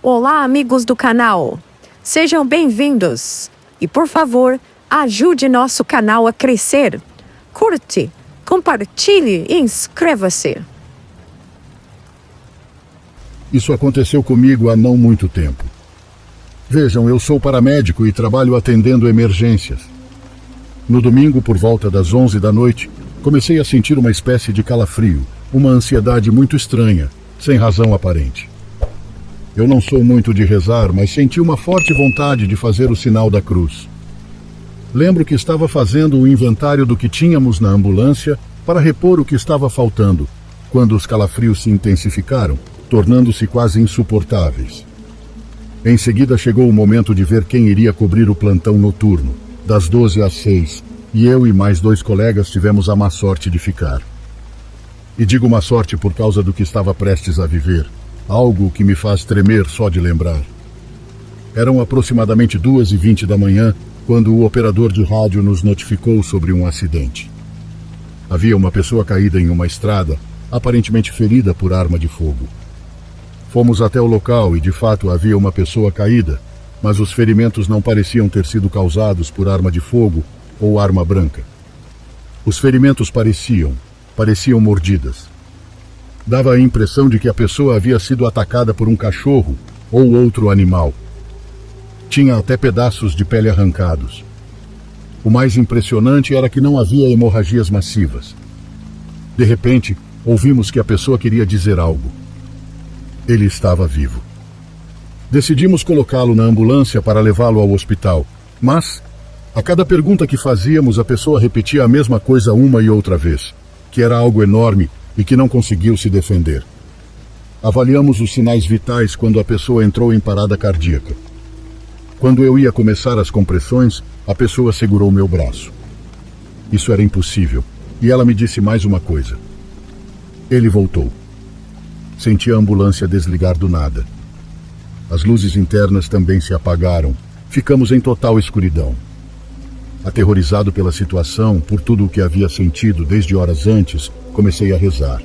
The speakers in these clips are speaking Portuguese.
Olá, amigos do canal. Sejam bem-vindos. E, por favor, ajude nosso canal a crescer. Curte, compartilhe e inscreva-se. Isso aconteceu comigo há não muito tempo. Vejam, eu sou paramédico e trabalho atendendo emergências. No domingo, por volta das 11 da noite, comecei a sentir uma espécie de calafrio, uma ansiedade muito estranha, sem razão aparente. Eu não sou muito de rezar, mas senti uma forte vontade de fazer o sinal da cruz. Lembro que estava fazendo o inventário do que tínhamos na ambulância para repor o que estava faltando, quando os calafrios se intensificaram, tornando-se quase insuportáveis. Em seguida chegou o momento de ver quem iria cobrir o plantão noturno, das 12 às 6, e eu e mais 2 colegas tivemos a má sorte de ficar. E digo má sorte por causa do que estava prestes a viver, algo que me faz tremer só de lembrar. Eram aproximadamente 2h20 da manhã, quando o operador de rádio nos notificou sobre um acidente. Havia uma pessoa caída em uma estrada, aparentemente ferida por arma de fogo. Fomos até o local e, de fato, havia uma pessoa caída, mas os ferimentos não pareciam ter sido causados por arma de fogo ou arma branca. Os ferimentos pareciam mordidas. Dava a impressão de que a pessoa havia sido atacada por um cachorro ou outro animal. Tinha até pedaços de pele arrancados. O mais impressionante era que não havia hemorragias massivas. De repente, ouvimos que a pessoa queria dizer algo. Ele estava vivo. Decidimos colocá-lo na ambulância para levá-lo ao hospital, mas, a cada pergunta que fazíamos, a pessoa repetia a mesma coisa uma e outra vez, que era algo enorme e que não conseguiu se defender. Avaliamos os sinais vitais quando a pessoa entrou em parada cardíaca. Quando eu ia começar as compressões, a pessoa segurou meu braço. Isso era impossível, e ela me disse mais uma coisa. Ele voltou. Senti a ambulância desligar do nada. As luzes internas também se apagaram. Ficamos em total escuridão. Aterrorizado pela situação, por tudo o que havia sentido desde horas antes, comecei a rezar.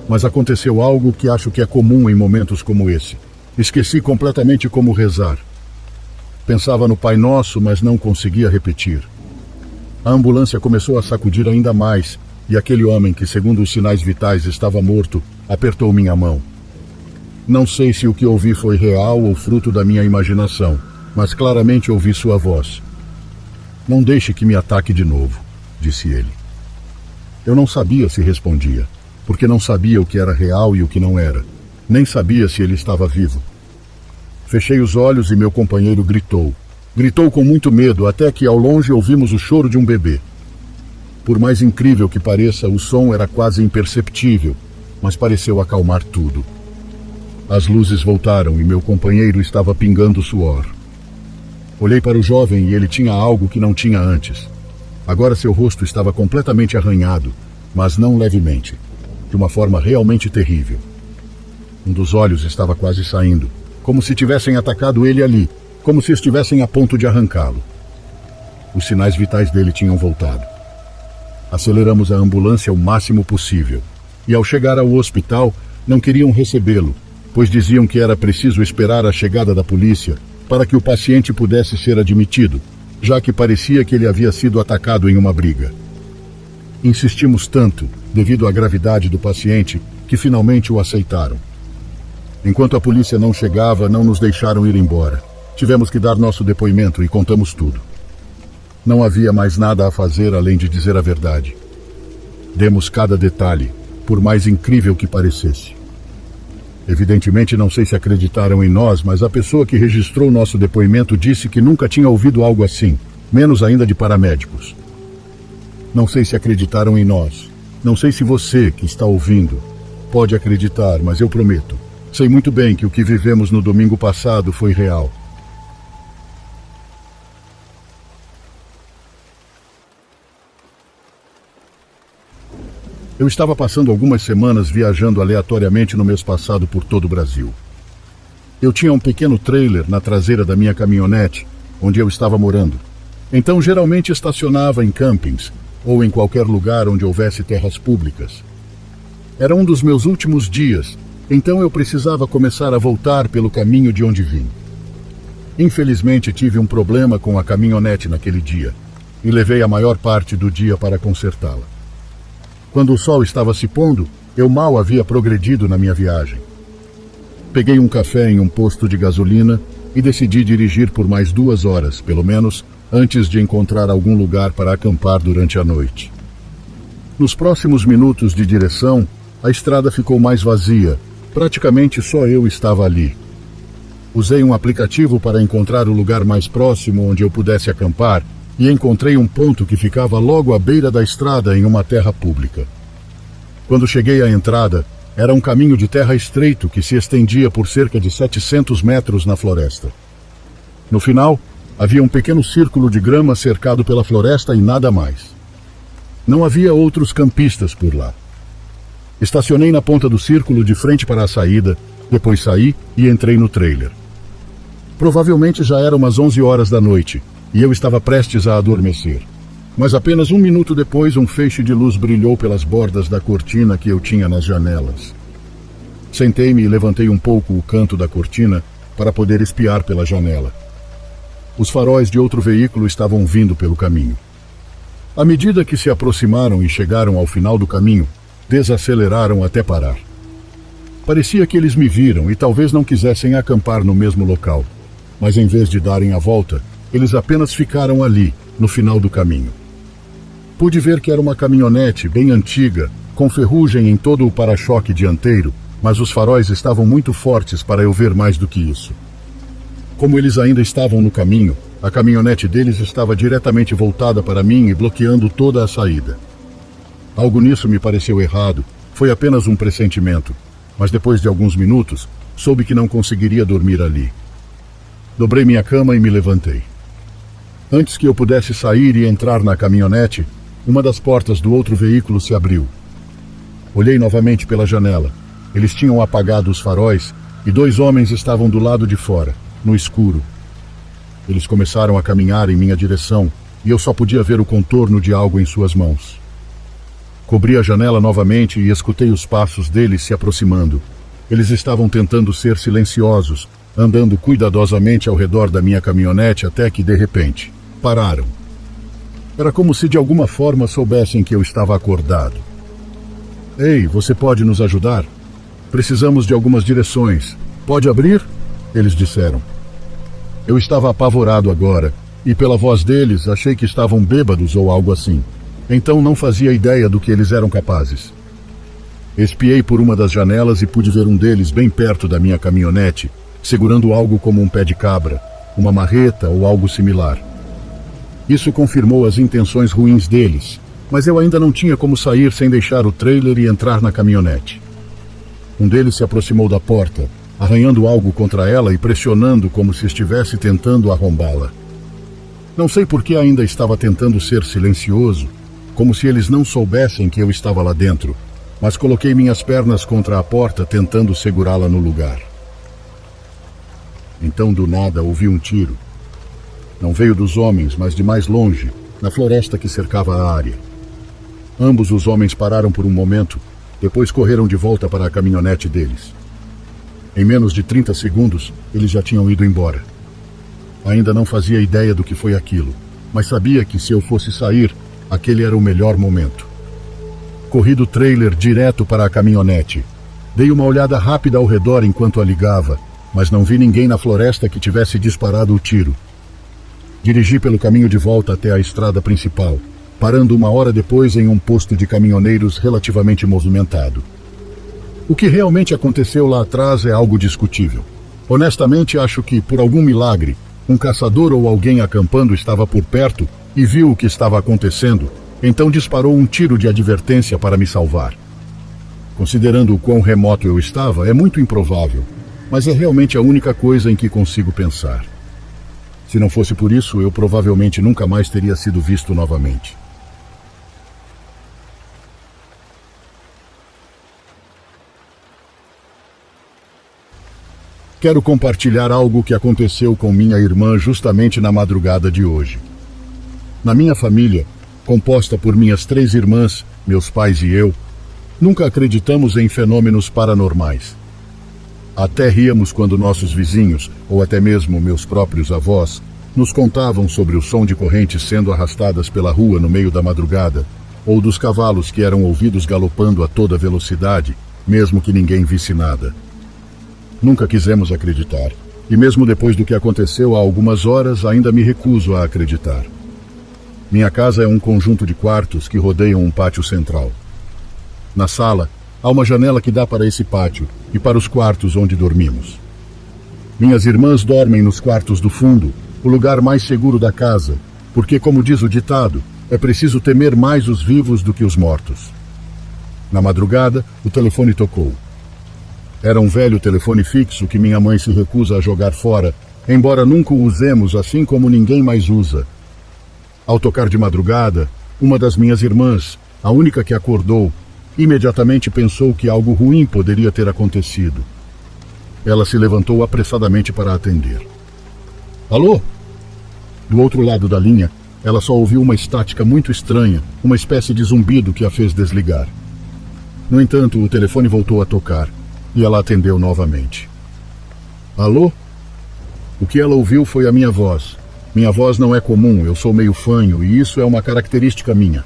Mas aconteceu algo que acho que é comum em momentos como esse. Esqueci completamente como rezar. Pensava no Pai Nosso, mas não conseguia repetir. A ambulância começou a sacudir ainda mais, e aquele homem que, segundo os sinais vitais, estava morto, apertou minha mão. Não sei se o que ouvi foi real ou fruto da minha imaginação, mas claramente ouvi sua voz. Não deixe que me ataque de novo, disse ele. Eu não sabia se respondia, porque não sabia o que era real e o que não era. Nem sabia se ele estava vivo. Fechei os olhos e meu companheiro gritou. Gritou com muito medo, até que ao longe ouvimos o choro de um bebê. Por mais incrível que pareça, o som era quase imperceptível, mas pareceu acalmar tudo. As luzes voltaram e meu companheiro estava pingando suor. Olhei para o jovem e ele tinha algo que não tinha antes. Agora seu rosto estava completamente arranhado, mas não levemente, de uma forma realmente terrível. Um dos olhos estava quase saindo, como se tivessem atacado ele ali, como se estivessem a ponto de arrancá-lo. Os sinais vitais dele tinham voltado. Aceleramos a ambulância o máximo possível, e ao chegar ao hospital, não queriam recebê-lo, pois diziam que era preciso esperar a chegada da polícia para que o paciente pudesse ser admitido, já que parecia que ele havia sido atacado em uma briga. Insistimos tanto, devido à gravidade do paciente, que finalmente o aceitaram. Enquanto a polícia não chegava, não nos deixaram ir embora. Tivemos que dar nosso depoimento e contamos tudo. Não havia mais nada a fazer além de dizer a verdade. Demos cada detalhe, por mais incrível que parecesse. Evidentemente não sei se acreditaram em nós, mas a pessoa que registrou nosso depoimento disse que nunca tinha ouvido algo assim, menos ainda de paramédicos. Não sei se acreditaram em nós. Não sei se você, que está ouvindo, pode acreditar, mas eu prometo. Sei muito bem que o que vivemos no domingo passado foi real. Eu estava passando algumas semanas viajando aleatoriamente no mês passado por todo o Brasil. Eu tinha um pequeno trailer na traseira da minha caminhonete, onde eu estava morando. Então geralmente estacionava em campings ou em qualquer lugar onde houvesse terras públicas. Era um dos meus últimos dias Então eu precisava começar a voltar pelo caminho de onde vim. Infelizmente tive um problema com a caminhonete naquele dia e levei a maior parte do dia para consertá-la. Quando o sol estava se pondo, eu mal havia progredido na minha viagem. Peguei um café em um posto de gasolina e decidi dirigir por mais 2 horas, pelo menos, antes de encontrar algum lugar para acampar durante a noite. Nos próximos minutos de direção, a estrada ficou mais vazia. Praticamente só eu estava ali. Usei um aplicativo para encontrar o lugar mais próximo onde eu pudesse acampar e encontrei um ponto que ficava logo à beira da estrada em uma terra pública. Quando cheguei à entrada, era um caminho de terra estreito que se estendia por cerca de 700 metros na floresta. No final, havia um pequeno círculo de grama cercado pela floresta e nada mais. Não havia outros campistas por lá. Estacionei na ponta do círculo de frente para a saída, depois saí e entrei no trailer. Provavelmente já eram umas 11 horas da noite e eu estava prestes a adormecer. Mas apenas 1 minuto depois, um feixe de luz brilhou pelas bordas da cortina que eu tinha nas janelas. Sentei-me e levantei um pouco o canto da cortina para poder espiar pela janela. Os faróis de outro veículo estavam vindo pelo caminho. À medida que se aproximaram e chegaram ao final do caminho, desaceleraram até parar. Parecia que eles me viram e talvez não quisessem acampar no mesmo local, mas em vez de darem a volta, eles apenas ficaram ali, no final do caminho. Pude ver que era uma caminhonete bem antiga, com ferrugem em todo o para-choque dianteiro, mas os faróis estavam muito fortes para eu ver mais do que isso. Como eles ainda estavam no caminho, a caminhonete deles estava diretamente voltada para mim e bloqueando toda a saída. Algo nisso me pareceu errado, foi apenas um pressentimento, mas depois de alguns minutos, soube que não conseguiria dormir ali. Dobrei minha cama e me levantei. Antes que eu pudesse sair e entrar na caminhonete, uma das portas do outro veículo se abriu. Olhei novamente pela janela. Eles tinham apagado os faróis e 2 homens estavam do lado de fora, no escuro. Eles começaram a caminhar em minha direção e eu só podia ver o contorno de algo em suas mãos. Cobri a janela novamente e escutei os passos deles se aproximando. Eles estavam tentando ser silenciosos, andando cuidadosamente ao redor da minha caminhonete até que, de repente, pararam. Era como se de alguma forma soubessem que eu estava acordado. "Ei, você pode nos ajudar? Precisamos de algumas direções. Pode abrir?" Eles disseram. Eu estava apavorado agora, e pela voz deles achei que estavam bêbados ou algo assim. Então não fazia ideia do que eles eram capazes. Espiei por uma das janelas e pude ver um deles bem perto da minha caminhonete, segurando algo como um pé de cabra, uma marreta ou algo similar. Isso confirmou as intenções ruins deles, mas eu ainda não tinha como sair sem deixar o trailer e entrar na caminhonete. Um deles se aproximou da porta, arranhando algo contra ela e pressionando como se estivesse tentando arrombá-la. Não sei por que ainda estava tentando ser silencioso, como se eles não soubessem que eu estava lá dentro, mas coloquei minhas pernas contra a porta tentando segurá-la no lugar. Então, do nada, ouvi um tiro. Não veio dos homens, mas de mais longe, na floresta que cercava a área. Ambos os homens pararam por um momento, depois correram de volta para a caminhonete deles. Em menos de 30 segundos, eles já tinham ido embora. Ainda não fazia ideia do que foi aquilo, mas sabia que se eu fosse sair, aquele era o melhor momento. Corri do trailer direto para a caminhonete. Dei uma olhada rápida ao redor enquanto a ligava, mas não vi ninguém na floresta que tivesse disparado o tiro. Dirigi pelo caminho de volta até a estrada principal, parando 1 hora depois em um posto de caminhoneiros relativamente movimentado. O que realmente aconteceu lá atrás é algo discutível. Honestamente, acho que, por algum milagre, um caçador ou alguém acampando estava por perto e viu o que estava acontecendo, então disparou um tiro de advertência para me salvar. Considerando o quão remoto eu estava, é muito improvável, mas é realmente a única coisa em que consigo pensar. Se não fosse por isso, eu provavelmente nunca mais teria sido visto novamente. Quero compartilhar algo que aconteceu com minha irmã justamente na madrugada de hoje. Na minha família, composta por minhas 3 irmãs, meus pais e eu, nunca acreditamos em fenômenos paranormais. Até ríamos quando nossos vizinhos, ou até mesmo meus próprios avós, nos contavam sobre o som de correntes sendo arrastadas pela rua no meio da madrugada, ou dos cavalos que eram ouvidos galopando a toda velocidade, mesmo que ninguém visse nada. Nunca quisemos acreditar, e mesmo depois do que aconteceu há algumas horas, ainda me recuso a acreditar. Minha casa é um conjunto de quartos que rodeiam um pátio central. Na sala, há uma janela que dá para esse pátio e para os quartos onde dormimos. Minhas irmãs dormem nos quartos do fundo, o lugar mais seguro da casa, porque, como diz o ditado, é preciso temer mais os vivos do que os mortos. Na madrugada, o telefone tocou. Era um velho telefone fixo que minha mãe se recusa a jogar fora, embora nunca o usemos assim como ninguém mais usa. Ao tocar de madrugada, uma das minhas irmãs, a única que acordou, imediatamente pensou que algo ruim poderia ter acontecido. Ela se levantou apressadamente para atender. Alô? Do outro lado da linha, ela só ouviu uma estática muito estranha, uma espécie de zumbido que a fez desligar. No entanto, o telefone voltou a tocar, e ela atendeu novamente. Alô? O que ela ouviu foi a minha voz. Minha voz não é comum, eu sou meio fanho, e isso é uma característica minha.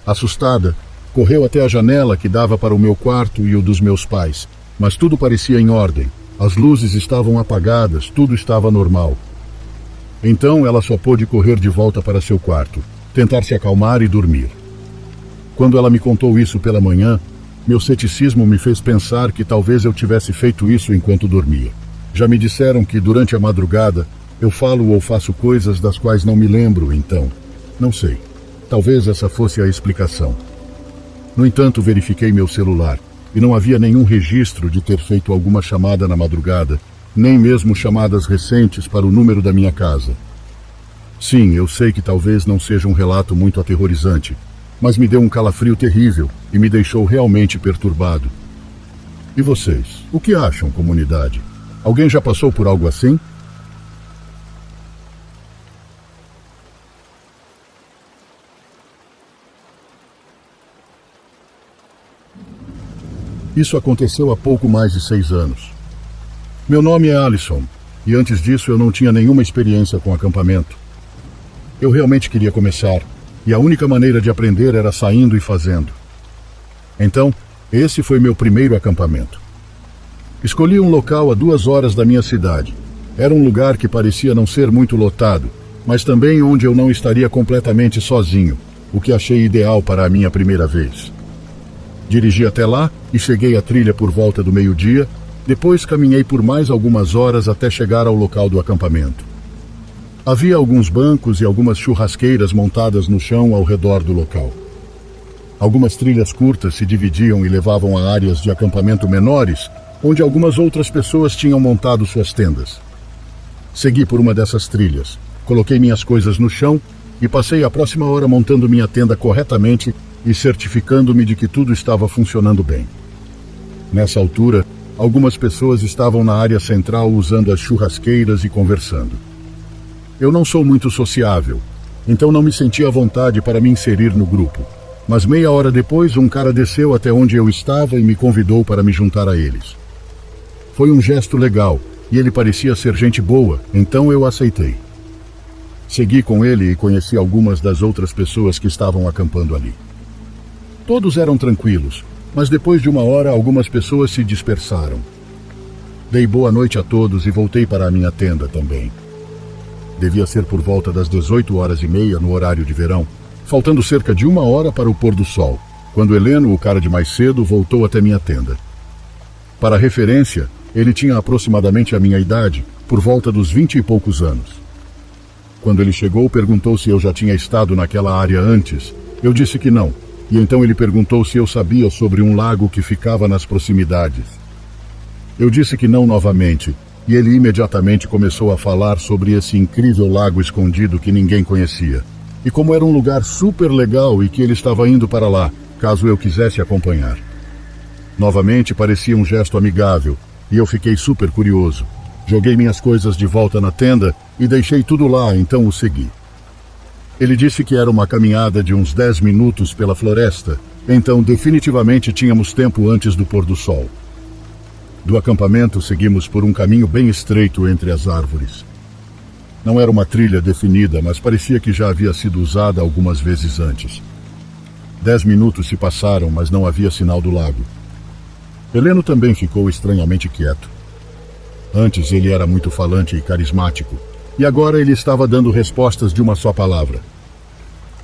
Assustada, correu até a janela que dava para o meu quarto e o dos meus pais, mas tudo parecia em ordem. As luzes estavam apagadas, tudo estava normal. Então ela só pôde correr de volta para seu quarto, tentar se acalmar e dormir. Quando ela me contou isso pela manhã, meu ceticismo me fez pensar que talvez eu tivesse feito isso enquanto dormia. Já me disseram que durante a madrugada eu falo ou faço coisas das quais não me lembro, então, não sei. Talvez essa fosse a explicação. No entanto, verifiquei meu celular e não havia nenhum registro de ter feito alguma chamada na madrugada, nem mesmo chamadas recentes para o número da minha casa. Sim, eu sei que talvez não seja um relato muito aterrorizante, mas me deu um calafrio terrível e me deixou realmente perturbado. E vocês, o que acham, comunidade? Alguém já passou por algo assim? Isso aconteceu há pouco mais de 6 anos. Meu nome é Alisson, e antes disso eu não tinha nenhuma experiência com acampamento. Eu realmente queria começar, e a única maneira de aprender era saindo e fazendo. Então, esse foi meu primeiro acampamento. Escolhi um local a 2 horas da minha cidade. Era um lugar que parecia não ser muito lotado, mas também onde eu não estaria completamente sozinho, o que achei ideal para a minha primeira vez. Dirigi até lá e cheguei à trilha por volta do meio-dia, depois caminhei por mais algumas horas até chegar ao local do acampamento. Havia alguns bancos e algumas churrasqueiras montadas no chão ao redor do local. Algumas trilhas curtas se dividiam e levavam a áreas de acampamento menores, onde algumas outras pessoas tinham montado suas tendas. Segui por uma dessas trilhas, coloquei minhas coisas no chão e passei a próxima hora montando minha tenda corretamente e certificando-me de que tudo estava funcionando bem. Nessa altura, algumas pessoas estavam na área central usando as churrasqueiras e conversando. Eu não sou muito sociável, então não me senti à vontade para me inserir no grupo, mas meia hora depois um cara desceu até onde eu estava e me convidou para me juntar a eles. Foi um gesto legal e ele parecia ser gente boa, então eu aceitei. Segui com ele e conheci algumas das outras pessoas que estavam acampando ali. Todos eram tranquilos, mas depois de uma hora algumas pessoas se dispersaram. Dei boa noite a todos e voltei para a minha tenda também. Devia ser por volta das 18h30 no horário de verão, faltando cerca de 1 hora para o pôr do sol, quando Heleno, o cara de mais cedo, voltou até minha tenda. Para referência, ele tinha aproximadamente a minha idade, por volta dos 20 e poucos anos. Quando ele chegou, perguntou se eu já tinha estado naquela área antes. Eu disse que não. E então ele perguntou se eu sabia sobre um lago que ficava nas proximidades. Eu disse que não novamente, e ele imediatamente começou a falar sobre esse incrível lago escondido que ninguém conhecia, e como era um lugar super legal e que ele estava indo para lá, caso eu quisesse acompanhar. Novamente parecia um gesto amigável, e eu fiquei super curioso. Joguei minhas coisas de volta na tenda e deixei tudo lá, então o segui. Ele disse que era uma caminhada de uns 10 minutos pela floresta, então definitivamente tínhamos tempo antes do pôr do sol. Do acampamento, seguimos por um caminho bem estreito entre as árvores. Não era uma trilha definida, mas parecia que já havia sido usada algumas vezes antes. 10 minutos se passaram, mas não havia sinal do lago. Heleno também ficou estranhamente quieto. Antes ele era muito falante e carismático, e agora ele estava dando respostas de uma só palavra.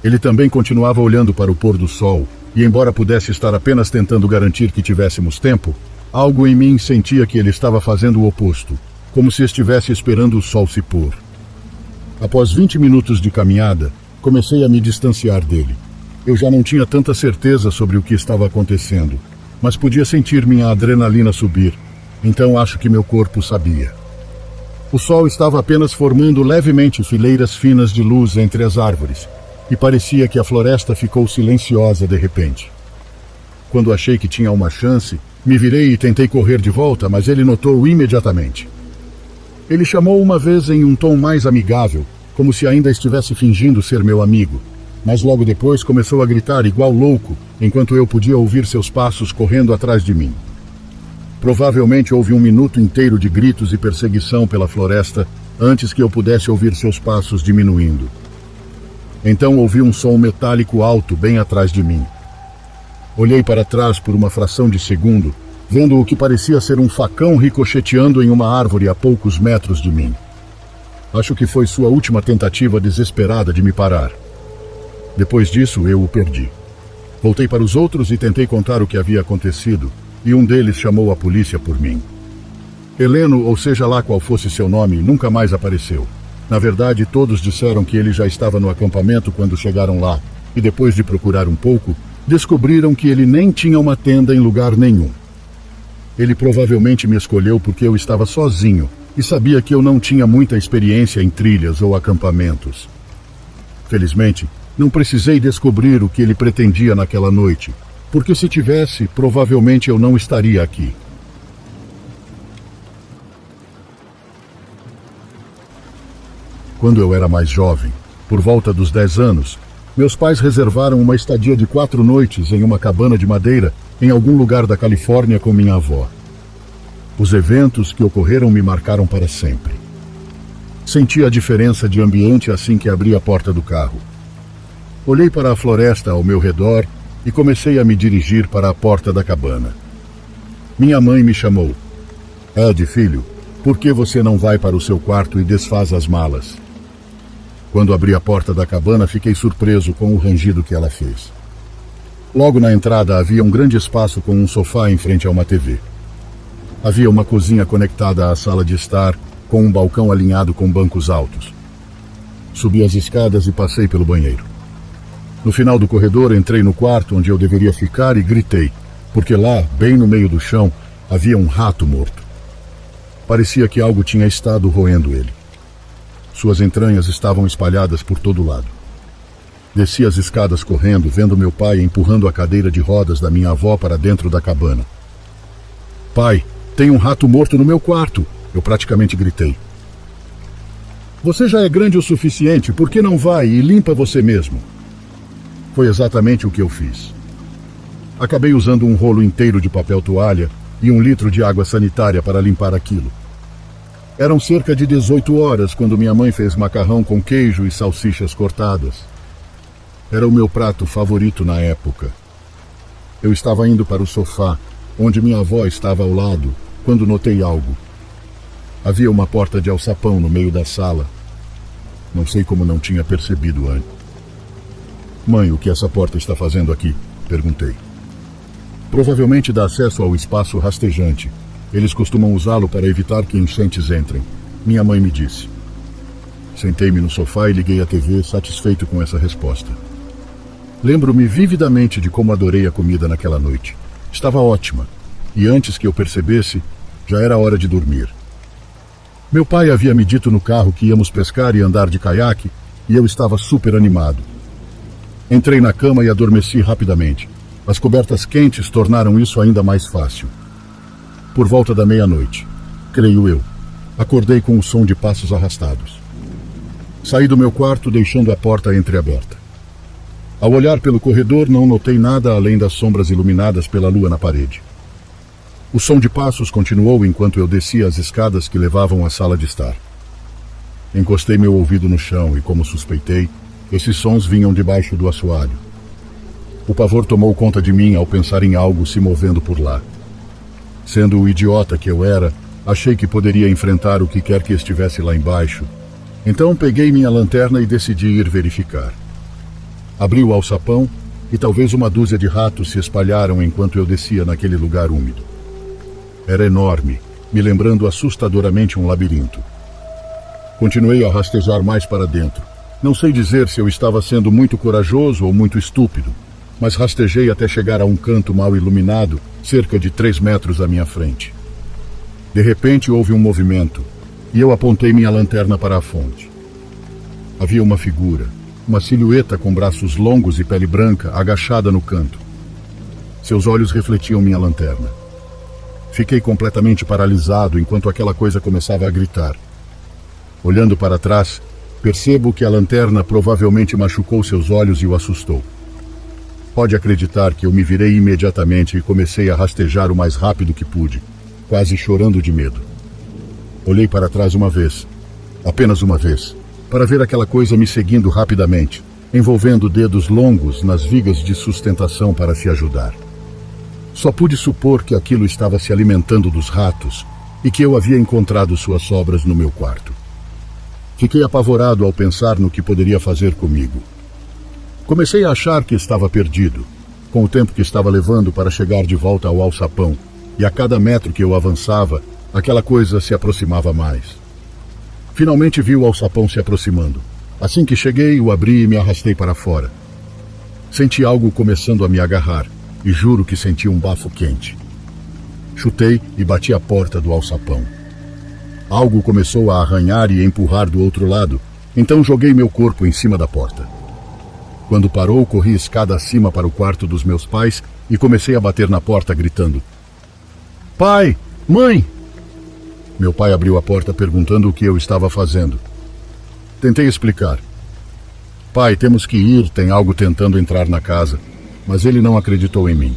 Ele também continuava olhando para o pôr do sol, e embora pudesse estar apenas tentando garantir que tivéssemos tempo, algo em mim sentia que ele estava fazendo o oposto, como se estivesse esperando o sol se pôr. Após 20 minutos de caminhada, comecei a me distanciar dele. Eu já não tinha tanta certeza sobre o que estava acontecendo, mas podia sentir minha adrenalina subir, então acho que meu corpo sabia. O sol estava apenas formando levemente fileiras finas de luz entre as árvores, e parecia que a floresta ficou silenciosa de repente. Quando achei que tinha uma chance, me virei e tentei correr de volta, mas ele notou imediatamente. Ele chamou uma vez em um tom mais amigável, como se ainda estivesse fingindo ser meu amigo, mas logo depois começou a gritar igual louco, enquanto eu podia ouvir seus passos correndo atrás de mim. Provavelmente houve um minuto inteiro de gritos e perseguição pela floresta antes que eu pudesse ouvir seus passos diminuindo. Então ouvi um som metálico alto bem atrás de mim. Olhei para trás por uma fração de segundo, vendo o que parecia ser um facão ricocheteando em uma árvore a poucos metros de mim. Acho que foi sua última tentativa desesperada de me parar. Depois disso, eu o perdi. Voltei para os outros e tentei contar o que havia acontecido, e um deles chamou a polícia por mim. Heleno, ou seja lá qual fosse seu nome, nunca mais apareceu. Na verdade, todos disseram que ele já estava no acampamento quando chegaram lá, e depois de procurar um pouco, descobriram que ele nem tinha uma tenda em lugar nenhum. Ele provavelmente me escolheu porque eu estava sozinho e sabia que eu não tinha muita experiência em trilhas ou acampamentos. Felizmente, não precisei descobrir o que ele pretendia naquela noite, porque se tivesse, provavelmente eu não estaria aqui. Quando eu era mais jovem, por volta dos 10 anos, meus pais reservaram uma estadia de 4 noites em uma cabana de madeira em algum lugar da Califórnia com minha avó. Os eventos que ocorreram me marcaram para sempre. Senti a diferença de ambiente assim que abri a porta do carro. Olhei para a floresta ao meu redor e comecei a me dirigir para a porta da cabana. Minha mãe me chamou. Ed, filho, por que você não vai para o seu quarto e desfaz as malas? Quando abri a porta da cabana, fiquei surpreso com o rangido que ela fez. Logo na entrada havia um grande espaço com um sofá em frente a uma TV. Havia uma cozinha conectada à sala de estar, com um balcão alinhado com bancos altos. Subi as escadas e passei pelo banheiro. No final do corredor, entrei no quarto onde eu deveria ficar e gritei, porque lá, bem no meio do chão, havia um rato morto. Parecia que algo tinha estado roendo ele. Suas entranhas estavam espalhadas por todo lado. Desci as escadas correndo, vendo meu pai empurrando a cadeira de rodas da minha avó para dentro da cabana. Pai, tem um rato morto no meu quarto, eu praticamente gritei. Você já é grande o suficiente, por que não vai e limpa você mesmo? Foi exatamente o que eu fiz. Acabei usando um rolo inteiro de papel toalha e 1 litro de água sanitária para limpar aquilo. Eram cerca de 18 horas quando minha mãe fez macarrão com queijo e salsichas cortadas. Era o meu prato favorito na época. Eu estava indo para o sofá, onde minha avó estava ao lado, quando notei algo. Havia uma porta de alçapão no meio da sala. Não sei como não tinha percebido antes. Mãe, o que essa porta está fazendo aqui? Perguntei. Provavelmente dá acesso ao espaço rastejante. Eles costumam usá-lo para evitar que enchentes entrem. Minha mãe me disse. Sentei-me no sofá e liguei a TV, satisfeito com essa resposta. Lembro-me vividamente de como adorei a comida naquela noite. Estava ótima, e antes que eu percebesse, já era hora de dormir. Meu pai havia me dito no carro que íamos pescar e andar de caiaque, e eu estava super animado. Entrei na cama e adormeci rapidamente. As cobertas quentes tornaram isso ainda mais fácil. Por volta da meia-noite, creio eu, acordei com o som de passos arrastados. Saí do meu quarto deixando a porta entreaberta. Ao olhar pelo corredor, não notei nada além das sombras iluminadas pela lua na parede. O som de passos continuou enquanto eu descia as escadas que levavam à sala de estar. Encostei meu ouvido no chão e, como suspeitei, esses sons vinham debaixo do assoalho. O pavor tomou conta de mim ao pensar em algo se movendo por lá. Sendo o idiota que eu era, achei que poderia enfrentar o que quer que estivesse lá embaixo. Então peguei minha lanterna e decidi ir verificar. Abri o alçapão e talvez uma dúzia de ratos se espalharam enquanto eu descia naquele lugar úmido. Era enorme, me lembrando assustadoramente um labirinto. Continuei a rastejar mais para dentro. Não sei dizer se eu estava sendo muito corajoso ou muito estúpido, mas rastejei até chegar a um canto mal iluminado, cerca de 3 metros à minha frente. De repente houve um movimento, e eu apontei minha lanterna para a fonte. Havia uma figura, uma silhueta com braços longos e pele branca, agachada no canto. Seus olhos refletiam minha lanterna. Fiquei completamente paralisado enquanto aquela coisa começava a gritar. Olhando para trás, percebo que a lanterna provavelmente machucou seus olhos e o assustou. Pode acreditar que eu me virei imediatamente e comecei a rastejar o mais rápido que pude, quase chorando de medo. Olhei para trás uma vez, apenas uma vez, para ver aquela coisa me seguindo rapidamente, envolvendo dedos longos nas vigas de sustentação para se ajudar. Só pude supor que aquilo estava se alimentando dos ratos e que eu havia encontrado suas sobras no meu quarto. Fiquei apavorado ao pensar no que poderia fazer comigo. Comecei a achar que estava perdido, com o tempo que estava levando para chegar de volta ao alçapão, e a cada metro que eu avançava, aquela coisa se aproximava mais. Finalmente vi o alçapão se aproximando. Assim que cheguei, o abri e me arrastei para fora. Senti algo começando a me agarrar, e juro que senti um bafo quente. Chutei e bati a porta do alçapão. Algo começou a arranhar e empurrar do outro lado, então joguei meu corpo em cima da porta. Quando parou, corri escada acima para o quarto dos meus pais e comecei a bater na porta, gritando: "Pai! Mãe!" Meu pai abriu a porta perguntando o que eu estava fazendo. Tentei explicar. "Pai, temos que ir, tem algo tentando entrar na casa", mas ele não acreditou em mim.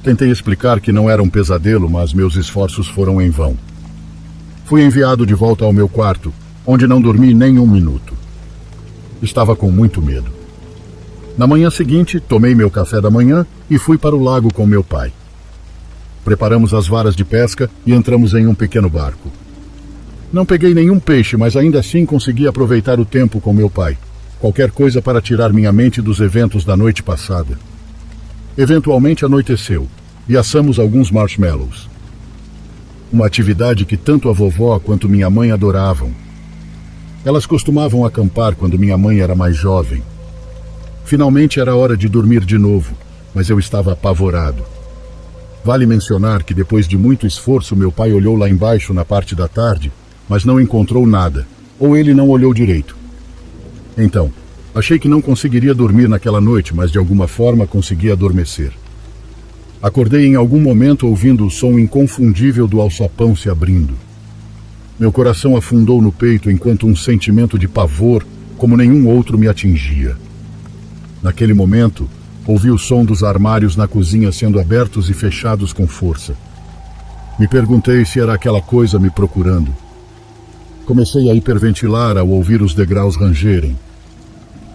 Tentei explicar que não era um pesadelo, mas meus esforços foram em vão. Fui enviado de volta ao meu quarto, onde não dormi nem um minuto. Estava com muito medo. Na manhã seguinte, tomei meu café da manhã e fui para o lago com meu pai. Preparamos as varas de pesca e entramos em um pequeno barco. Não peguei nenhum peixe, mas ainda assim consegui aproveitar o tempo com meu pai. Qualquer coisa para tirar minha mente dos eventos da noite passada. Eventualmente anoiteceu e assamos alguns marshmallows. Uma atividade que tanto a vovó quanto minha mãe adoravam. Elas costumavam acampar quando minha mãe era mais jovem. Finalmente era hora de dormir de novo, mas eu estava apavorado. Vale mencionar que depois de muito esforço meu pai olhou lá embaixo na parte da tarde, mas não encontrou nada, ou ele não olhou direito. Então, achei que não conseguiria dormir naquela noite, mas de alguma forma consegui adormecer. Acordei em algum momento ouvindo o som inconfundível do alçapão se abrindo. Meu coração afundou no peito enquanto um sentimento de pavor, como nenhum outro, me atingia. Naquele momento, ouvi o som dos armários na cozinha sendo abertos e fechados com força. Me perguntei se era aquela coisa me procurando. Comecei a hiperventilar ao ouvir os degraus rangerem.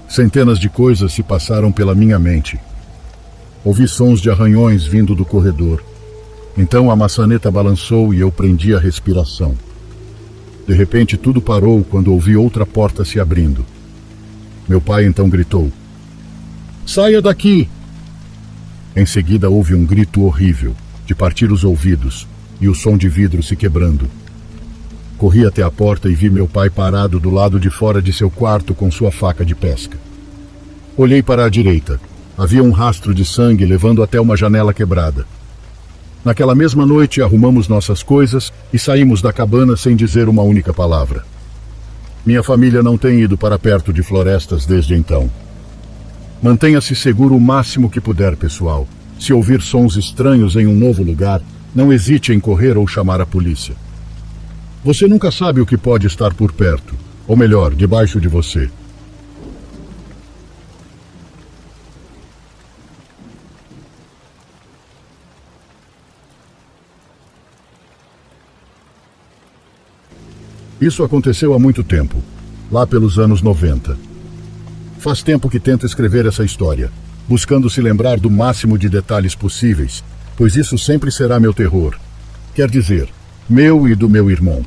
Centenas de coisas se passaram pela minha mente. Ouvi sons de arranhões vindo do corredor. Então a maçaneta balançou e eu prendi a respiração. De repente tudo parou quando ouvi outra porta se abrindo. Meu pai então gritou: "Saia daqui!" Em seguida houve um grito horrível, de partir os ouvidos, e o som de vidro se quebrando. Corri até a porta e vi meu pai parado do lado de fora de seu quarto com sua faca de pesca. Olhei para a direita. Havia um rastro de sangue levando até uma janela quebrada. Naquela mesma noite arrumamos nossas coisas e saímos da cabana sem dizer uma única palavra. Minha família não tem ido para perto de florestas desde então. Mantenha-se seguro o máximo que puder, pessoal. Se ouvir sons estranhos em um novo lugar, não hesite em correr ou chamar a polícia. Você nunca sabe o que pode estar por perto, ou melhor, debaixo de você. Isso aconteceu há muito tempo, lá pelos anos 90. Faz tempo que tento escrever essa história, buscando se lembrar do máximo de detalhes possíveis, pois isso sempre será meu terror. Quer dizer, meu e do meu irmão.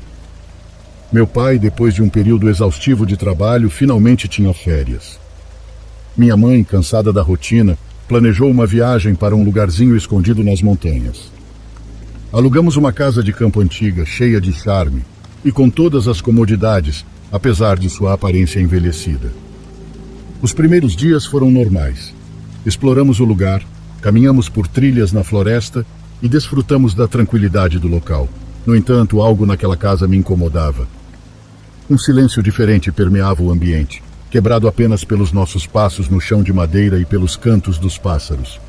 Meu pai, depois de um período exaustivo de trabalho, finalmente tinha férias. Minha mãe, cansada da rotina, planejou uma viagem para um lugarzinho escondido nas montanhas. Alugamos uma casa de campo antiga, cheia de charme, e com todas as comodidades, apesar de sua aparência envelhecida. Os primeiros dias foram normais. Exploramos o lugar, caminhamos por trilhas na floresta e desfrutamos da tranquilidade do local. No entanto, algo naquela casa me incomodava. Um silêncio diferente permeava o ambiente, quebrado apenas pelos nossos passos no chão de madeira e pelos cantos dos pássaros.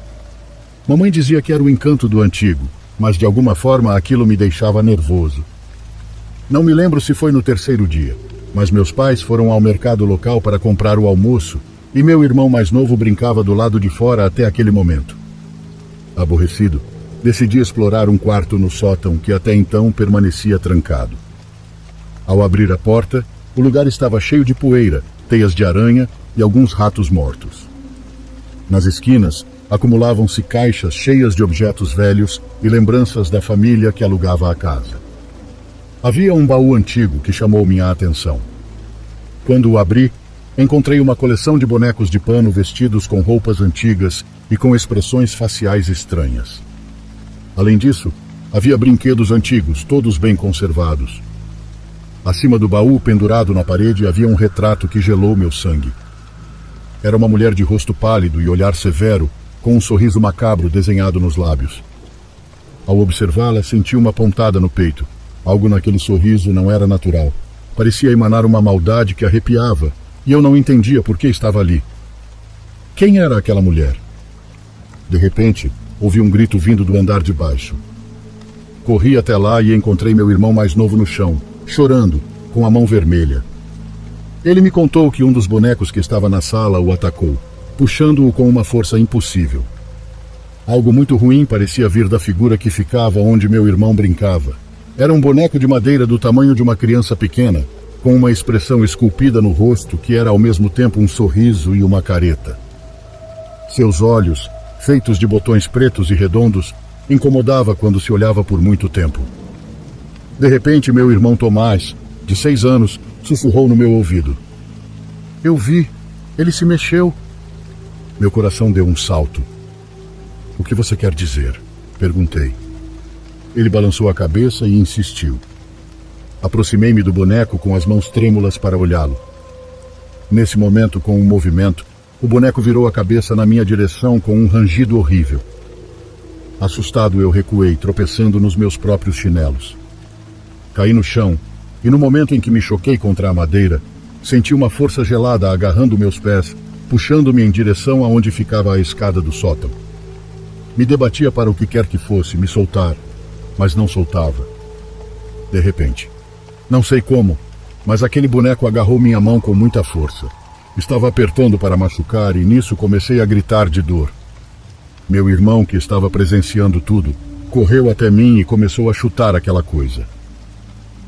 Mamãe dizia que era o encanto do antigo, mas de alguma forma aquilo me deixava nervoso. Não me lembro se foi no terceiro dia, mas meus pais foram ao mercado local para comprar o almoço e meu irmão mais novo brincava do lado de fora até aquele momento. Aborrecido, decidi explorar um quarto no sótão que até então permanecia trancado. Ao abrir a porta, o lugar estava cheio de poeira, teias de aranha e alguns ratos mortos. Nas esquinas, acumulavam-se caixas cheias de objetos velhos e lembranças da família que alugava a casa. Havia um baú antigo que chamou minha atenção. Quando o abri, encontrei uma coleção de bonecos de pano vestidos com roupas antigas e com expressões faciais estranhas. Além disso, havia brinquedos antigos, todos bem conservados. Acima do baú, pendurado na parede, havia um retrato que gelou meu sangue. Era uma mulher de rosto pálido e olhar severo, com um sorriso macabro desenhado nos lábios. Ao observá-la, senti uma pontada no peito. Algo naquele sorriso não era natural. Parecia emanar uma maldade que arrepiava, e eu não entendia por que estava ali. Quem era aquela mulher? De repente, ouvi um grito vindo do andar de baixo. Corri até lá e encontrei meu irmão mais novo no chão, chorando, com a mão vermelha. Ele me contou que um dos bonecos que estava na sala o atacou, puxando-o com uma força impossível. Algo muito ruim parecia vir da figura que ficava onde meu irmão brincava. Era um boneco de madeira do tamanho de uma criança pequena, com uma expressão esculpida no rosto que era ao mesmo tempo um sorriso e uma careta. Seus olhos, feitos de botões pretos e redondos, incomodava quando se olhava por muito tempo. De repente, meu irmão Tomás, de 6 anos, sussurrou no meu ouvido. Eu vi, ele se mexeu. Meu coração deu um salto. O que você quer dizer? Perguntei. Ele balançou a cabeça e insistiu. Aproximei-me do boneco com as mãos trêmulas para olhá-lo. Nesse momento, com um movimento, o boneco virou a cabeça na minha direção com um rangido horrível. Assustado, eu recuei, tropeçando nos meus próprios chinelos. Caí no chão, e no momento em que me choquei contra a madeira, senti uma força gelada agarrando meus pés, puxando-me em direção aonde ficava a escada do sótão. Me debatia para o que quer que fosse, me soltar, mas não soltava. De repente, não sei como, mas aquele boneco agarrou minha mão com muita força. Estava apertando para machucar e nisso comecei a gritar de dor. Meu irmão, que estava presenciando tudo, correu até mim e começou a chutar aquela coisa.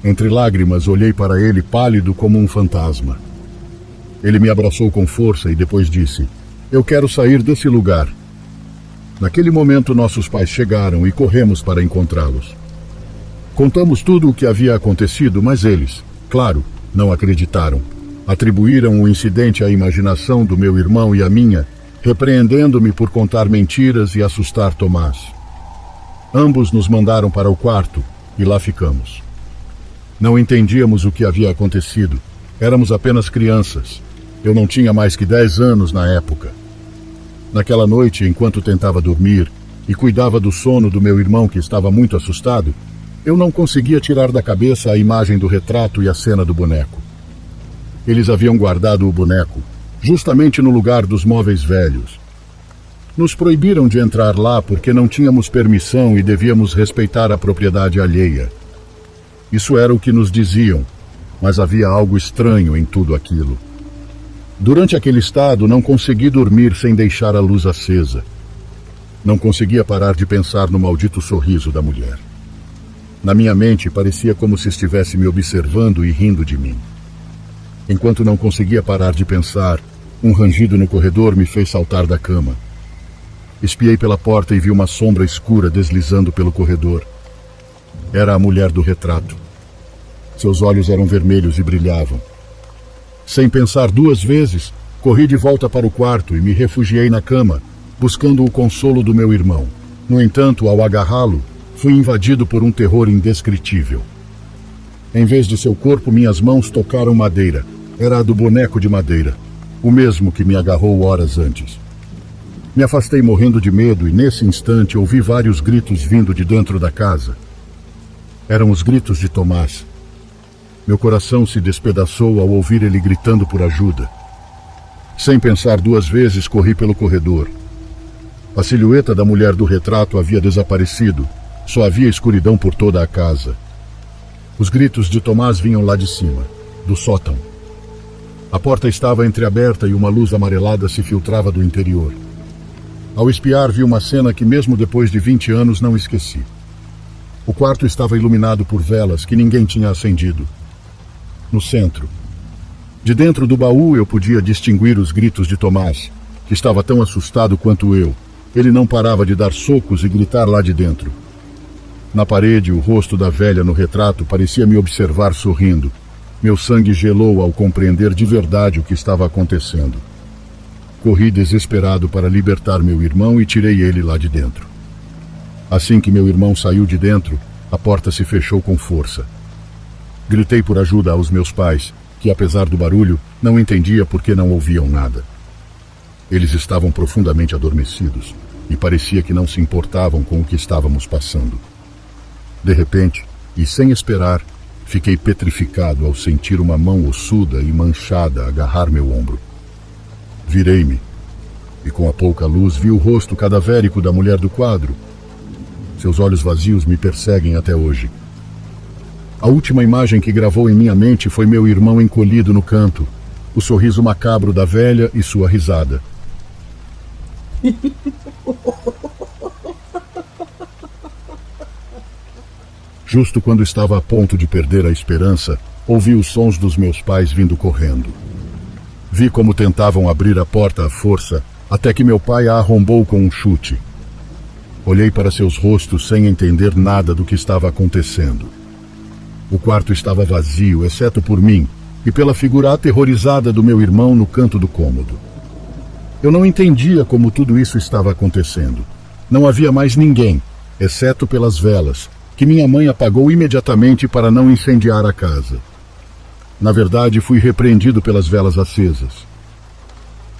Entre lágrimas, olhei para ele pálido como um fantasma. Ele me abraçou com força e depois disse: "Eu quero sair desse lugar." Naquele momento, nossos pais chegaram e corremos para encontrá-los. Contamos tudo o que havia acontecido, mas eles, claro, não acreditaram. Atribuíram o incidente à imaginação do meu irmão e à minha, repreendendo-me por contar mentiras e assustar Tomás. Ambos nos mandaram para o quarto e lá ficamos. Não entendíamos o que havia acontecido. Éramos apenas crianças. Eu não tinha mais que 10 anos na época. Naquela noite, enquanto tentava dormir e cuidava do sono do meu irmão que estava muito assustado, eu não conseguia tirar da cabeça a imagem do retrato e a cena do boneco. Eles haviam guardado o boneco, justamente no lugar dos móveis velhos. Nos proibiram de entrar lá porque não tínhamos permissão e devíamos respeitar a propriedade alheia. Isso era o que nos diziam, mas havia algo estranho em tudo aquilo. Durante aquele estado, não consegui dormir sem deixar a luz acesa. Não conseguia parar de pensar no maldito sorriso da mulher. Na minha mente, parecia como se estivesse me observando e rindo de mim. Enquanto não conseguia parar de pensar, um rangido no corredor me fez saltar da cama. Espiei pela porta e vi uma sombra escura deslizando pelo corredor. Era a mulher do retrato. Seus olhos eram vermelhos e brilhavam. Sem pensar duas vezes, corri de volta para o quarto e me refugiei na cama, buscando o consolo do meu irmão. No entanto, ao agarrá-lo, fui invadido por um terror indescritível. Em vez de seu corpo, minhas mãos tocaram madeira. Era a do boneco de madeira, o mesmo que me agarrou horas antes. Me afastei morrendo de medo e, nesse instante, ouvi vários gritos vindo de dentro da casa. Eram os gritos de Tomás. Meu coração se despedaçou ao ouvir ele gritando por ajuda. Sem pensar duas vezes, corri pelo corredor. A silhueta da mulher do retrato havia desaparecido. Só havia escuridão por toda a casa. Os gritos de Tomás vinham lá de cima, do sótão. A porta estava entreaberta e uma luz amarelada se filtrava do interior. Ao espiar, vi uma cena que, mesmo depois de 20 anos, não esqueci. O quarto estava iluminado por velas que ninguém tinha acendido. No centro, de dentro do baú, eu podia distinguir os gritos de Tomás, que estava tão assustado quanto eu. Ele não parava de dar socos e gritar lá de dentro. Na parede, o rosto da velha no retrato parecia me observar sorrindo. Meu sangue gelou ao compreender de verdade o que estava acontecendo. Corri desesperado para libertar meu irmão e tirei ele lá de dentro. Assim que meu irmão saiu de dentro, a porta se fechou com força. Gritei por ajuda aos meus pais, que, apesar do barulho, não entendia por que não ouviam nada. Eles estavam profundamente adormecidos e parecia que não se importavam com o que estávamos passando. De repente, e sem esperar, fiquei petrificado ao sentir uma mão ossuda e manchada agarrar meu ombro. Virei-me e, com a pouca luz, vi o rosto cadavérico da mulher do quadro. Seus olhos vazios me perseguem até hoje. A última imagem que gravou em minha mente foi meu irmão encolhido no canto, o sorriso macabro da velha e sua risada. Justo quando estava a ponto de perder a esperança, ouvi os sons dos meus pais vindo correndo. Vi como tentavam abrir a porta à força, até que meu pai a arrombou com um chute. Olhei para seus rostos sem entender nada do que estava acontecendo. O quarto estava vazio, exceto por mim, e pela figura aterrorizada do meu irmão no canto do cômodo. Eu não entendia como tudo isso estava acontecendo. Não havia mais ninguém, exceto pelas velas, que minha mãe apagou imediatamente para não incendiar a casa. Na verdade, fui repreendido pelas velas acesas.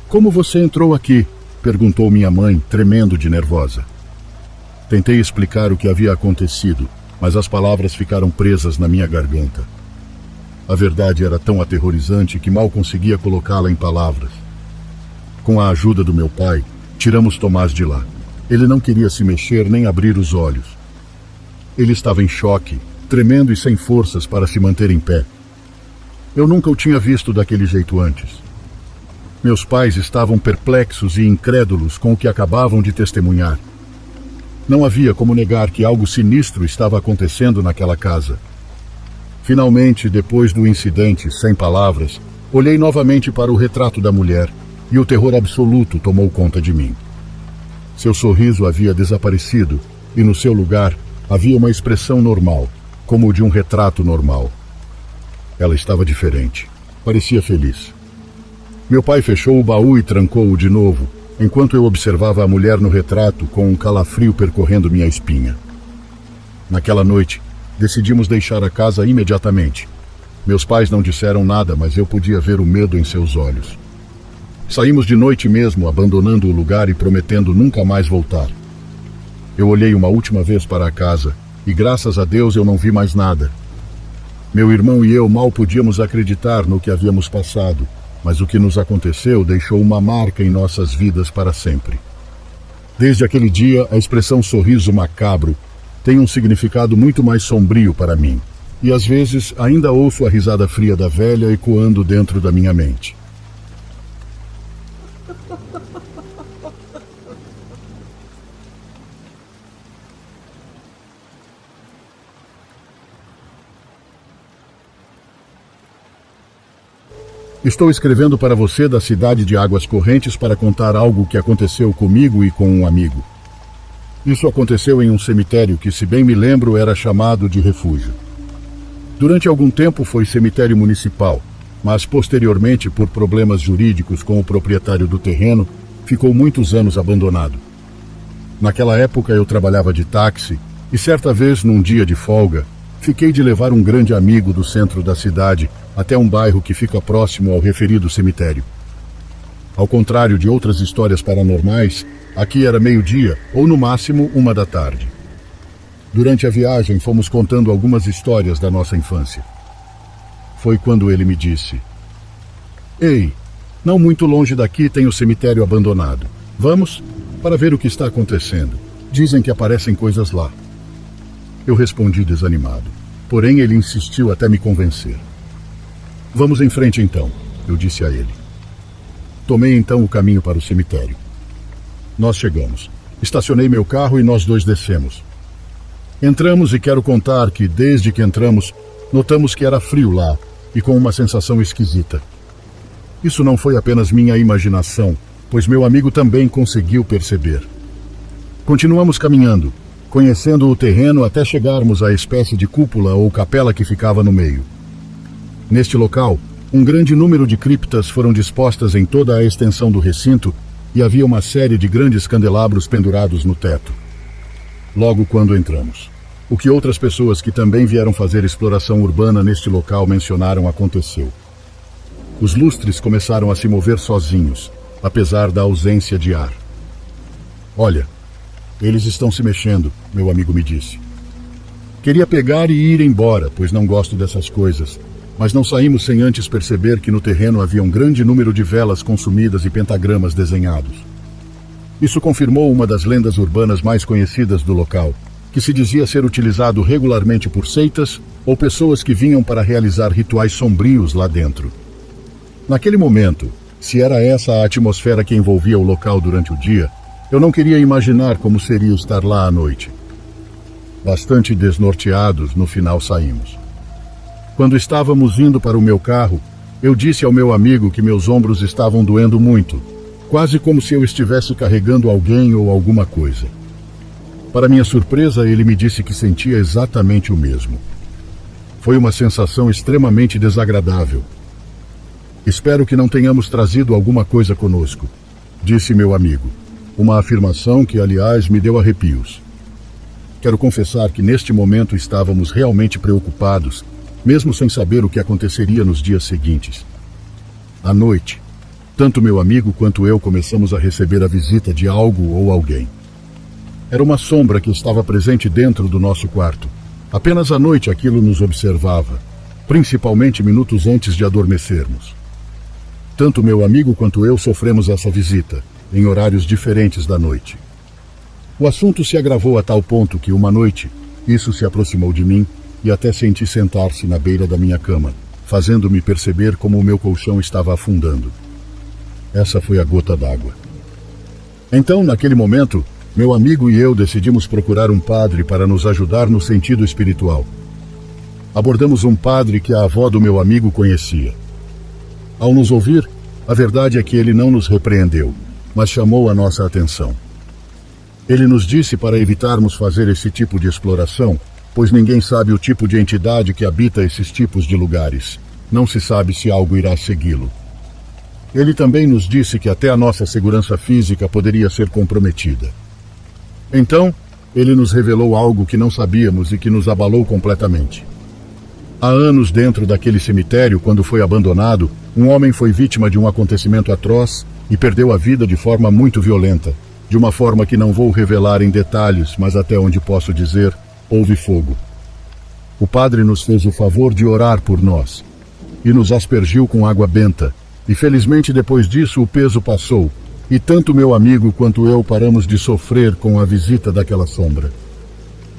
"Como você entrou aqui?" perguntou minha mãe, tremendo de nervosa. Tentei explicar o que havia acontecido, mas as palavras ficaram presas na minha garganta. A verdade era tão aterrorizante que mal conseguia colocá-la em palavras. Com a ajuda do meu pai, tiramos Tomás de lá. Ele não queria se mexer nem abrir os olhos. Ele estava em choque, tremendo e sem forças para se manter em pé. Eu nunca o tinha visto daquele jeito antes. Meus pais estavam perplexos e incrédulos com o que acabavam de testemunhar. Não havia como negar que algo sinistro estava acontecendo naquela casa. Finalmente, depois do incidente, sem palavras, olhei novamente para o retrato da mulher e o terror absoluto tomou conta de mim. Seu sorriso havia desaparecido e, no seu lugar, havia uma expressão normal, como o de um retrato normal. Ela estava diferente. Parecia feliz. Meu pai fechou o baú e trancou-o de novo, enquanto eu observava a mulher no retrato com um calafrio percorrendo minha espinha. Naquela noite, decidimos deixar a casa imediatamente. Meus pais não disseram nada, mas eu podia ver o medo em seus olhos. Saímos de noite mesmo, abandonando o lugar e prometendo nunca mais voltar. Eu olhei uma última vez para a casa e, graças a Deus, eu não vi mais nada. Meu irmão e eu mal podíamos acreditar no que havíamos passado, mas o que nos aconteceu deixou uma marca em nossas vidas para sempre. Desde aquele dia, a expressão sorriso macabro tem um significado muito mais sombrio para mim, e às vezes ainda ouço a risada fria da velha ecoando dentro da minha mente. Estou escrevendo para você da cidade de Águas Correntes para contar algo que aconteceu comigo e com um amigo. Isso aconteceu em um cemitério que, se bem me lembro, era chamado de refúgio. Durante algum tempo foi cemitério municipal, mas posteriormente, por problemas jurídicos com o proprietário do terreno, ficou muitos anos abandonado. Naquela época eu trabalhava de táxi e certa vez, num dia de folga, fiquei de levar um grande amigo do centro da cidade até um bairro que fica próximo ao referido cemitério. Ao contrário de outras histórias paranormais, aqui era meio-dia ou no máximo 1 da tarde. Durante a viagem fomos contando algumas histórias da nossa infância. Foi quando ele me disse: "Ei, não muito longe daqui tem o cemitério abandonado. Vamos para ver o que está acontecendo. Dizem que aparecem coisas lá." Eu respondi desanimado, porém ele insistiu até me convencer. "Vamos em frente então", eu disse a ele. Tomei então o caminho para o cemitério. Nós chegamos. Estacionei meu carro e nós dois descemos. Entramos e quero contar que, desde que entramos, notamos que era frio lá e com uma sensação esquisita. Isso não foi apenas minha imaginação, pois meu amigo também conseguiu perceber. Continuamos caminhando, conhecendo o terreno até chegarmos à espécie de cúpula ou capela que ficava no meio. Neste local, um grande número de criptas foram dispostas em toda a extensão do recinto e havia uma série de grandes candelabros pendurados no teto. Logo quando entramos, o que outras pessoas que também vieram fazer exploração urbana neste local mencionaram aconteceu. Os lustres começaram a se mover sozinhos, apesar da ausência de ar. "Olha, eles estão se mexendo", meu amigo me disse. Queria pegar e ir embora, pois não gosto dessas coisas, mas não saímos sem antes perceber que no terreno havia um grande número de velas consumidas e pentagramas desenhados. Isso confirmou uma das lendas urbanas mais conhecidas do local, que se dizia ser utilizado regularmente por seitas ou pessoas que vinham para realizar rituais sombrios lá dentro. Naquele momento, se era essa a atmosfera que envolvia o local durante o dia, eu não queria imaginar como seria estar lá à noite. Bastante desnorteados, no final saímos. Quando estávamos indo para o meu carro, eu disse ao meu amigo que meus ombros estavam doendo muito, quase como se eu estivesse carregando alguém ou alguma coisa. Para minha surpresa, ele me disse que sentia exatamente o mesmo. Foi uma sensação extremamente desagradável. "Espero que não tenhamos trazido alguma coisa conosco", disse meu amigo. Uma afirmação que, aliás, me deu arrepios. Quero confessar que neste momento estávamos realmente preocupados, mesmo sem saber o que aconteceria nos dias seguintes. À noite, tanto meu amigo quanto eu começamos a receber a visita de algo ou alguém. Era uma sombra que estava presente dentro do nosso quarto. Apenas à noite aquilo nos observava, principalmente minutos antes de adormecermos. Tanto meu amigo quanto eu sofremos essa visita, em horários diferentes da noite. O assunto se agravou a tal ponto que, uma noite, isso se aproximou de mim e até senti sentar-se na beira da minha cama, fazendo-me perceber como o meu colchão estava afundando. Essa foi a gota d'água. Então, naquele momento, meu amigo e eu decidimos procurar um padre para nos ajudar no sentido espiritual. Abordamos um padre que a avó do meu amigo conhecia. Ao nos ouvir, a verdade é que ele não nos repreendeu, mas chamou a nossa atenção. Ele nos disse para evitarmos fazer esse tipo de exploração, pois ninguém sabe o tipo de entidade que habita esses tipos de lugares. Não se sabe se algo irá segui-lo. Ele também nos disse que até a nossa segurança física poderia ser comprometida. Então, ele nos revelou algo que não sabíamos e que nos abalou completamente. Há anos, dentro daquele cemitério, quando foi abandonado, um homem foi vítima de um acontecimento atroz e perdeu a vida de forma muito violenta, de uma forma que não vou revelar em detalhes, mas até onde posso dizer, houve fogo. O padre nos fez o favor de orar por nós e nos aspergiu com água benta, e felizmente depois disso o peso passou, e tanto meu amigo quanto eu paramos de sofrer com a visita daquela sombra.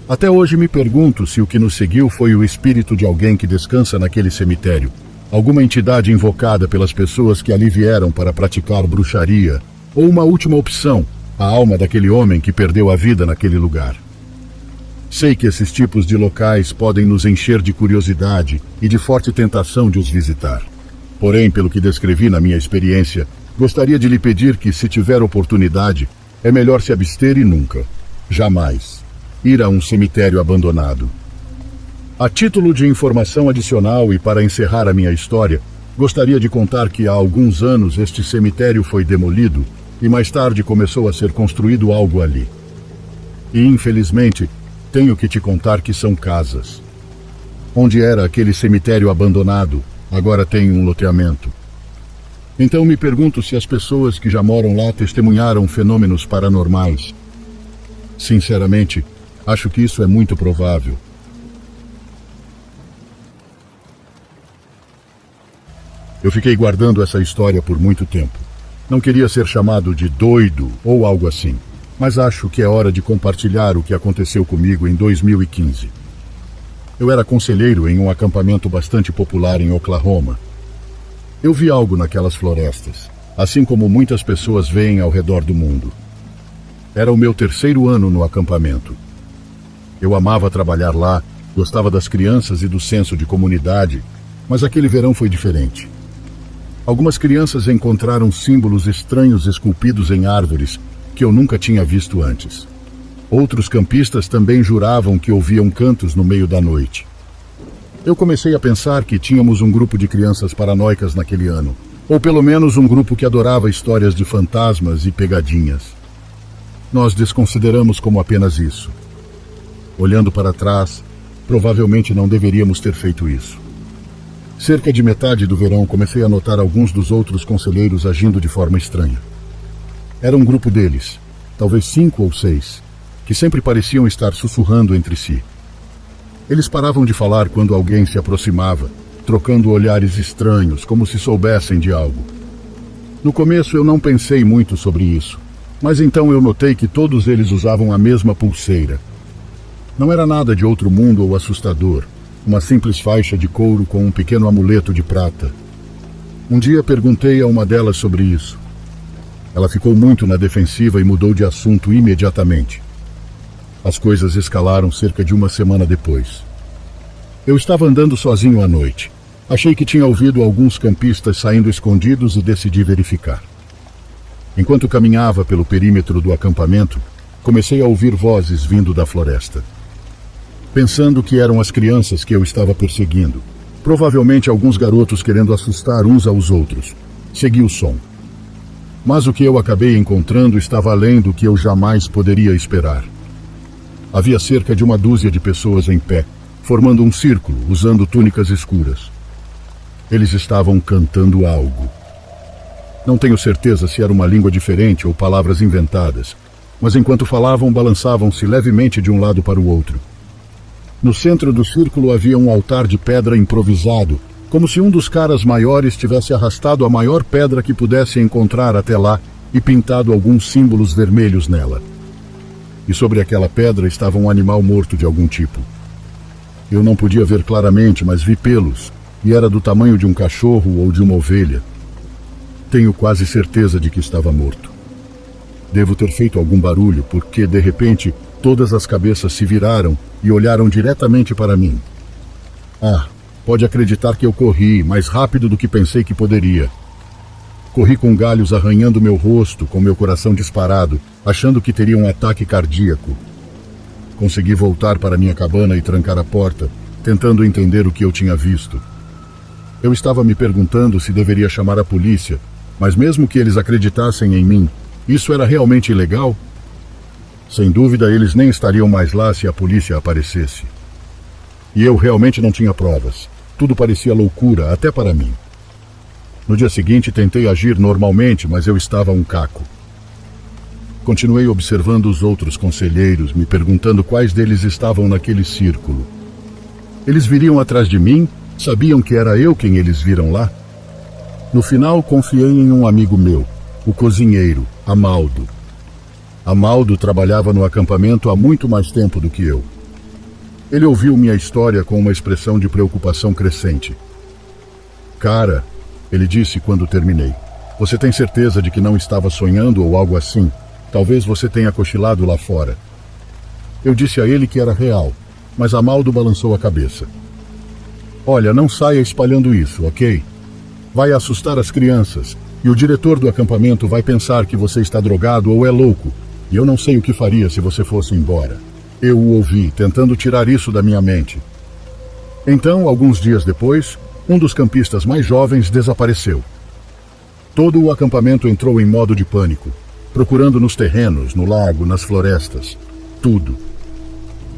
Até hoje me pergunto se o que nos seguiu foi o espírito de alguém que descansa naquele cemitério, alguma entidade invocada pelas pessoas que ali vieram para praticar bruxaria, ou uma última opção, a alma daquele homem que perdeu a vida naquele lugar. Sei que esses tipos de locais podem nos encher de curiosidade e de forte tentação de os visitar. Porém, pelo que descrevi na minha experiência, gostaria de lhe pedir que, se tiver oportunidade, é melhor se abster e nunca, jamais, ir a um cemitério abandonado. A título de informação adicional e para encerrar a minha história, gostaria de contar que há alguns anos este cemitério foi demolido e mais tarde começou a ser construído algo ali. E, infelizmente, tenho que te contar que são casas. Onde era aquele cemitério abandonado, agora tem um loteamento. Então me pergunto se as pessoas que já moram lá testemunharam fenômenos paranormais. Sinceramente, acho que isso é muito provável. Eu fiquei guardando essa história por muito tempo. Não queria ser chamado de doido ou algo assim, mas acho que é hora de compartilhar o que aconteceu comigo em 2015. Eu era conselheiro em um acampamento bastante popular em Oklahoma. Eu vi algo naquelas florestas, assim como muitas pessoas veem ao redor do mundo. Era o meu 3º ano no acampamento. Eu amava trabalhar lá, gostava das crianças e do senso de comunidade, mas aquele verão foi diferente. Algumas crianças encontraram símbolos estranhos esculpidos em árvores que eu nunca tinha visto antes. Outros campistas também juravam que ouviam cantos no meio da noite. Eu comecei a pensar que tínhamos um grupo de crianças paranoicas naquele ano, ou pelo menos um grupo que adorava histórias de fantasmas e pegadinhas. Nós desconsideramos como apenas isso. Olhando para trás, provavelmente não deveríamos ter feito isso. Cerca de metade do verão comecei a notar alguns dos outros conselheiros agindo de forma estranha. Era um grupo deles, talvez 5 ou 6, que sempre pareciam estar sussurrando entre si. Eles paravam de falar quando alguém se aproximava, trocando olhares estranhos, como se soubessem de algo. No começo eu não pensei muito sobre isso, mas então eu notei que todos eles usavam a mesma pulseira. Não era nada de outro mundo ou assustador, uma simples faixa de couro com um pequeno amuleto de prata. Um dia perguntei a uma delas sobre isso. Ela ficou muito na defensiva e mudou de assunto imediatamente. As coisas escalaram cerca de uma semana depois. Eu estava andando sozinho à noite. Achei que tinha ouvido alguns campistas saindo escondidos e decidi verificar. Enquanto caminhava pelo perímetro do acampamento, comecei a ouvir vozes vindo da floresta. Pensando que eram as crianças que eu estava perseguindo, provavelmente alguns garotos querendo assustar uns aos outros, segui o som. Mas o que eu acabei encontrando estava além do que eu jamais poderia esperar. Havia cerca de uma dúzia de pessoas em pé, formando um círculo, usando túnicas escuras. Eles estavam cantando algo. Não tenho certeza se era uma língua diferente ou palavras inventadas, mas enquanto falavam, balançavam-se levemente de um lado para o outro. No centro do círculo havia um altar de pedra improvisado, como se um dos caras maiores tivesse arrastado a maior pedra que pudesse encontrar até lá e pintado alguns símbolos vermelhos nela. E sobre aquela pedra estava um animal morto de algum tipo. Eu não podia ver claramente, mas vi pelos, e era do tamanho de um cachorro ou de uma ovelha. Tenho quase certeza de que estava morto. Devo ter feito algum barulho, porque, de repente, todas as cabeças se viraram e olharam diretamente para mim. Pode acreditar que eu corri mais rápido do que pensei que poderia. Corri com galhos arranhando meu rosto, com meu coração disparado, achando que teria um ataque cardíaco. Consegui voltar para minha cabana e trancar a porta, tentando entender o que eu tinha visto. Eu estava me perguntando se deveria chamar a polícia, mas mesmo que eles acreditassem em mim, isso era realmente ilegal? Sem dúvida, eles nem estariam mais lá se a polícia aparecesse. E eu realmente não tinha provas. Tudo parecia loucura, até para mim. No dia seguinte, tentei agir normalmente, mas eu estava um caco. Continuei observando os outros conselheiros, me perguntando quais deles estavam naquele círculo. Eles viriam atrás de mim? Sabiam que era eu quem eles viram lá? No final, confiei em um amigo meu, o cozinheiro, Amaldo. Amaldo trabalhava no acampamento há muito mais tempo do que eu. Ele ouviu minha história com uma expressão de preocupação crescente. "Cara", ele disse quando terminei, "você tem certeza de que não estava sonhando ou algo assim? Talvez você tenha cochilado lá fora." Eu disse a ele que era real, mas Amaldo balançou a cabeça. "Olha, não saia espalhando isso, ok? Vai assustar as crianças, e o diretor do acampamento vai pensar que você está drogado ou é louco, e eu não sei o que faria se você fosse embora. Eu o ouvi, tentando tirar isso da minha mente. Então, alguns dias depois, um dos campistas mais jovens desapareceu. Todo o acampamento entrou em modo de pânico, procurando nos terrenos, no lago, nas florestas. Tudo.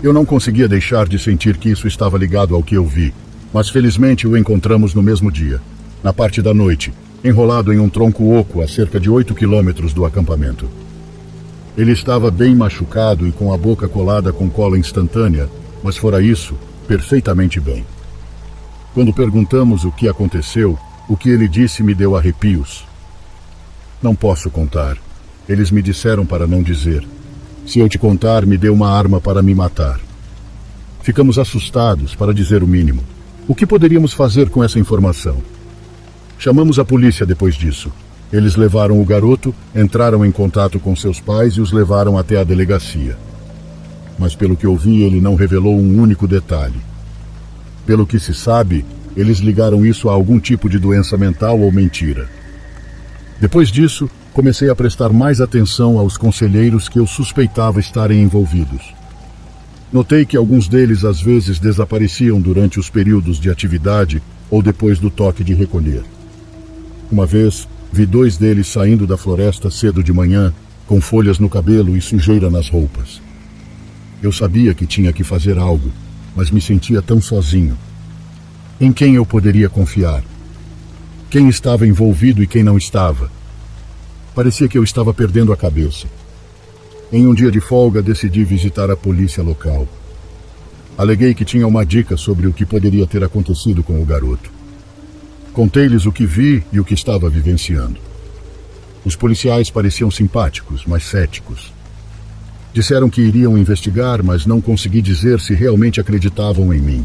Eu não conseguia deixar de sentir que isso estava ligado ao que eu vi, mas felizmente o encontramos no mesmo dia, na parte da noite, enrolado em um tronco oco a cerca de 8 quilômetros do acampamento. Ele estava bem machucado e com a boca colada com cola instantânea, mas fora isso, perfeitamente bem. Quando perguntamos o que aconteceu, o que ele disse me deu arrepios. Não posso contar. Eles me disseram para não dizer. Se eu te contar, me dê uma arma para me matar. Ficamos assustados, para dizer o mínimo. O que poderíamos fazer com essa informação? Chamamos a polícia depois disso. Eles levaram o garoto, entraram em contato com seus pais e os levaram até a delegacia. Mas pelo que ouvi, ele não revelou um único detalhe. Pelo que se sabe, eles ligaram isso a algum tipo de doença mental ou mentira. Depois disso, comecei a prestar mais atenção aos conselheiros que eu suspeitava estarem envolvidos. Notei que alguns deles às vezes desapareciam durante os períodos de atividade ou depois do toque de recolher. Uma vez, vi 2 deles saindo da floresta cedo de manhã, com folhas no cabelo e sujeira nas roupas. Eu sabia que tinha que fazer algo, mas me sentia tão sozinho. Em quem eu poderia confiar? Quem estava envolvido e quem não estava? Parecia que eu estava perdendo a cabeça. Em um dia de folga, decidi visitar a polícia local. Aleguei que tinha uma dica sobre o que poderia ter acontecido com o garoto. Contei-lhes o que vi e o que estava vivenciando. Os policiais pareciam simpáticos, mas céticos. Disseram que iriam investigar, mas não consegui dizer se realmente acreditavam em mim.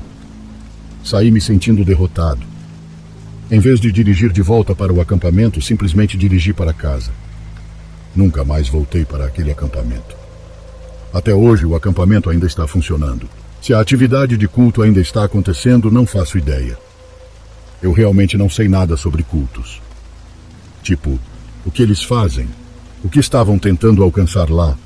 Saí me sentindo derrotado. Em vez de dirigir de volta para o acampamento, simplesmente dirigi para casa. Nunca mais voltei para aquele acampamento. Até hoje, o acampamento ainda está funcionando. Se a atividade de culto ainda está acontecendo, não faço ideia. Eu realmente não sei nada sobre cultos. Tipo, o que eles fazem? O que estavam tentando alcançar lá?